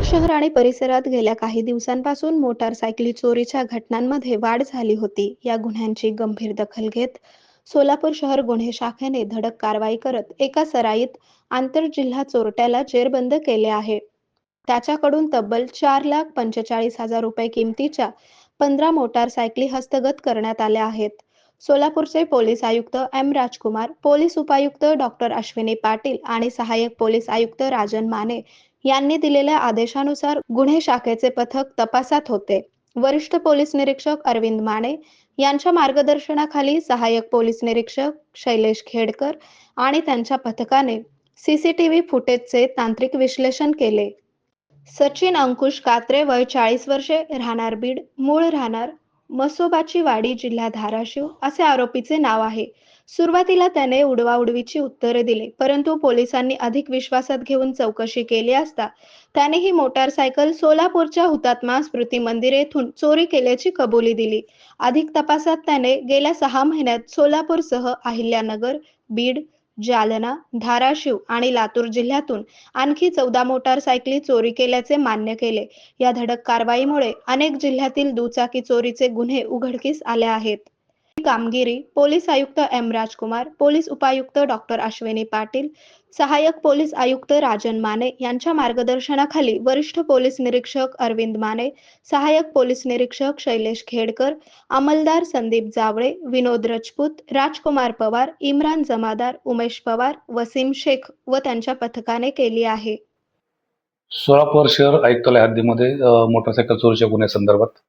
शहर आणि परिसरात गेल्या काही दिवसांपासून मोटारसायकली चोरीच्या घटनांमध्ये वाढ झाली होती. या गुन्ह्यांची गंभीर दखल घेत सोलापूर शहर गुन्हे शाखेने धडक कारवाई करत एका सराईत आंतरजिल्हा चोरट्याला जेरबंद केले आहे. त्याच्याकडून तब्बल 4,45,000 रुपये किमतीच्या 15 मोटारसायकली हस्तगत करण्यात आल्या आहेत. सोलापूरचे पोलीस आयुक्त एम राजकुमार, पोलीस उपायुक्त डॉक्टर अश्विनी पाटील आणि सहाय्यक पोलीस आयुक्त राजन माने यांनी दिलेल्या आदेशानुसार गुन्हे शाखेचे पथक तपासात होते. वरिष्ठ पोलीस निरीक्षक अरविंद माने यांच्या मार्गदर्शनाखाली सहाय्यक पोलीस निरीक्षक शैलेश खेडकर आणि त्यांच्या पथकाने सीसीटीव्ही फुटेजचे तांत्रिक विश्लेषण केले. सचिन अंकुश कात्रे, वय 40 वर्षे, राहणार बीड, मूळ राहणार मसोबाची वाडी, जिल्हा धाराशिव असे आरोपीचे नाव आहे. सुरुवातीला त्याने उडवाउडवीची उत्तरे दिली, परंतु पोलिसांनी अधिक विश्वासात घेऊन चौकशी केली असता त्याने ही मोटारसायकल सोलापूरच्या हुतात्मा स्मृती मंदिर येथून चोरी केल्याची कबुली दिली. अधिक तपासात त्याने गेल्या 6 महिन्यात सोलापूरसह अहिल्यानगर, बीड, जालना, धाराशिव आणि लातूर जिल्ह्यातून आणखी 14 मोटारसायकली चोरी केल्याचे मान्य केले. या धडक कारवाईमुळे अनेक जिल्ह्यातील दुचाकी चोरीचे गुन्हे उघडकीस आले आहेत. ही कामगिरी पोलीस आयुक्त एम राजकुमार, पोलीस उपायुक्त डॉक्टर अश्विनी पाटील, सहाय्यक पोलीस आयुक्त राजन माने यांच्या मार्गदर्शनाखाली वरिष्ठ पोलीस निरीक्षक अरविंद माने, सहाय्यक पोलीस निरीक्षक शैलेश खेडकर, अंमलदार संदीप जावळे, विनोद राजपूत, राजकुमार पवार, इम्रान जमादार, उमेश पवार, वसीम शेख व त्यांच्या पथकाने केली आहे. सोलापूर शहर आयुक्तालय हद्दीमध्ये मोटारसायकल चोरीच्या गुन्ह्यासंदर्भात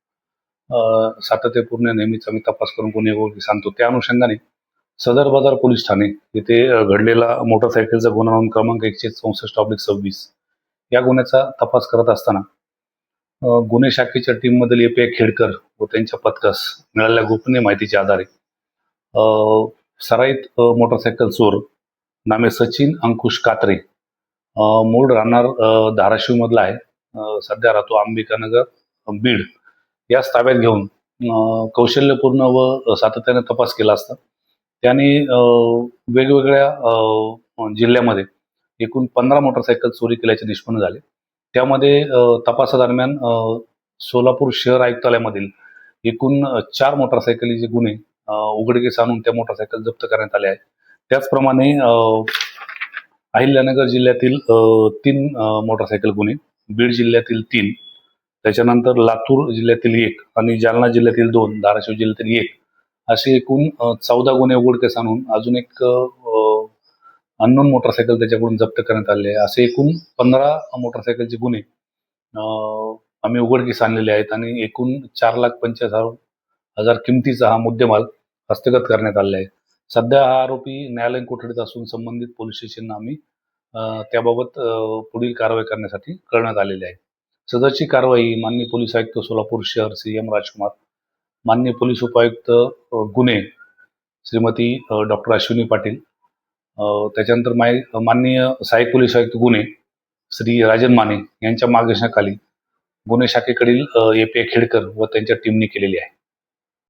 सातत्यपूर्ण नेहमीच आम्ही तपास करून गुन्हे उघडकीस आणतो. त्या अनुषंगाने सदर बाजार पोलीस ठाणे येथे घडलेला मोटारसायकलचा गुन्हा नोंद क्रमांक 164/26 या गुन्ह्याचा तपास करत असताना गुन्हे शाखेच्या टीममधील ए.पी.आय. खेडकर व त्यांच्या पथकास मिळालेल्या गोपनीय माहितीच्या आधारे सराईत मोटारसायकल चोर नामे सचिन अंकुश कात्रे, मूळ राहणार धाराशिव मधला आहे, सध्या राहतो अंबिकानगर, बीड याच ताब्यात घेऊन कौशल्यपूर्ण व सातत्याने तपास केला असता त्याने वेगवेगळ्या जिल्ह्यामध्ये एकूण 15 मोटारसायकल चोरी केल्याचे निष्पन्न झाले. त्यामध्ये तपासादरम्यान सोलापूर शहर आयुक्तालयामधील एकूण 4 मोटारसायकलीचे गुन्हे उघडकीस आणून त्या मोटारसायकल जप्त करण्यात आले आहेत. त्याचप्रमाणे अहिल्यानगर जिल्ह्यातील 3 मोटारसायकल गुन्हे, बीड जिल्ह्यातील 3, त्याच्यानंतर लातूर जिल्ह्यातील 1 आणि जालना जिल्ह्यातील 2, धाराशिव जिल्ह्यातील 1 असे एकूण 14 गुन्हे उघडकीस आणून अजून एक अननोन मोटारसायकल त्याच्याकडून जप्त करण्यात आले आहे. असे एकूण 15 मोटारसायकलचे गुन्हे आम्ही उघडकीस आणलेले आहेत आणि एकूण 4,45,000 किमतीचा हा मुद्देमाल हस्तगत करण्यात आलेला आहे. सध्या हा आरोपी न्यायालयीन कोठडीत असून संबंधित पोलीस स्टेशनला आम्ही त्याबाबत पुढील कारवाई करण्यासाठी कळवण्यात आलेली आहे. सदरची कारवाई माननीय पोलीस आयुक्त सोलापूर शहर श्री एम राजकुमार, माननीय पोलीस उपायुक्त गुन्हे श्रीमती डॉक्टर अश्विनी पाटील, त्याच्यानंतर माननीय सहाय्यक पोलीस आयुक्त गुन्हे श्री राजन माने यांच्या मार्गदर्शनाखाली गुन्हे शाखेकडील ए.पी.आय. खेडकर व त्यांच्या टीमने केलेली आहे.